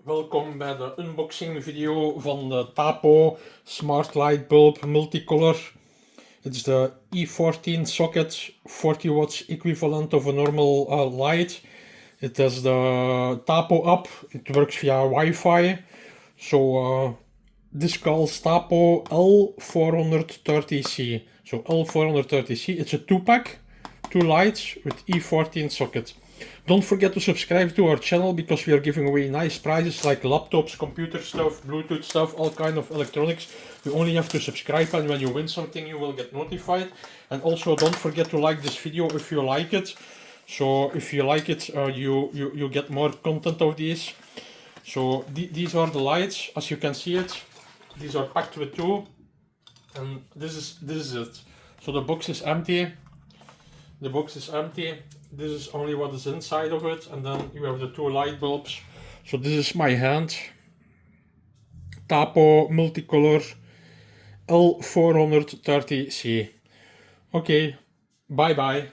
Welkom bij de unboxing video van de Tapo Smart Light Bulb Multicolor. It's the E14 socket, 40 watts equivalent of a normal light. It has the Tapo Hub, it works via Wi-Fi. So this calls Tapo L430C. So L430C, it's a 2-pack, 2 lights with E14 socket. Don't forget to subscribe to our channel because we are giving away nice prizes like laptops, computer stuff, Bluetooth stuff, all kind of electronics. You only have to subscribe, and when you win something you will get notified. And also don't forget to like this video if you like it. So if you like it, you get more content of these. So these are the lights, as you can see it. These are packed with 2, and this is it. So the box is empty. The box is empty. This is only what is inside of it, and then you have the 2 light bulbs. So this is my hand. Tapo Multicolor L430C. Okay, bye bye.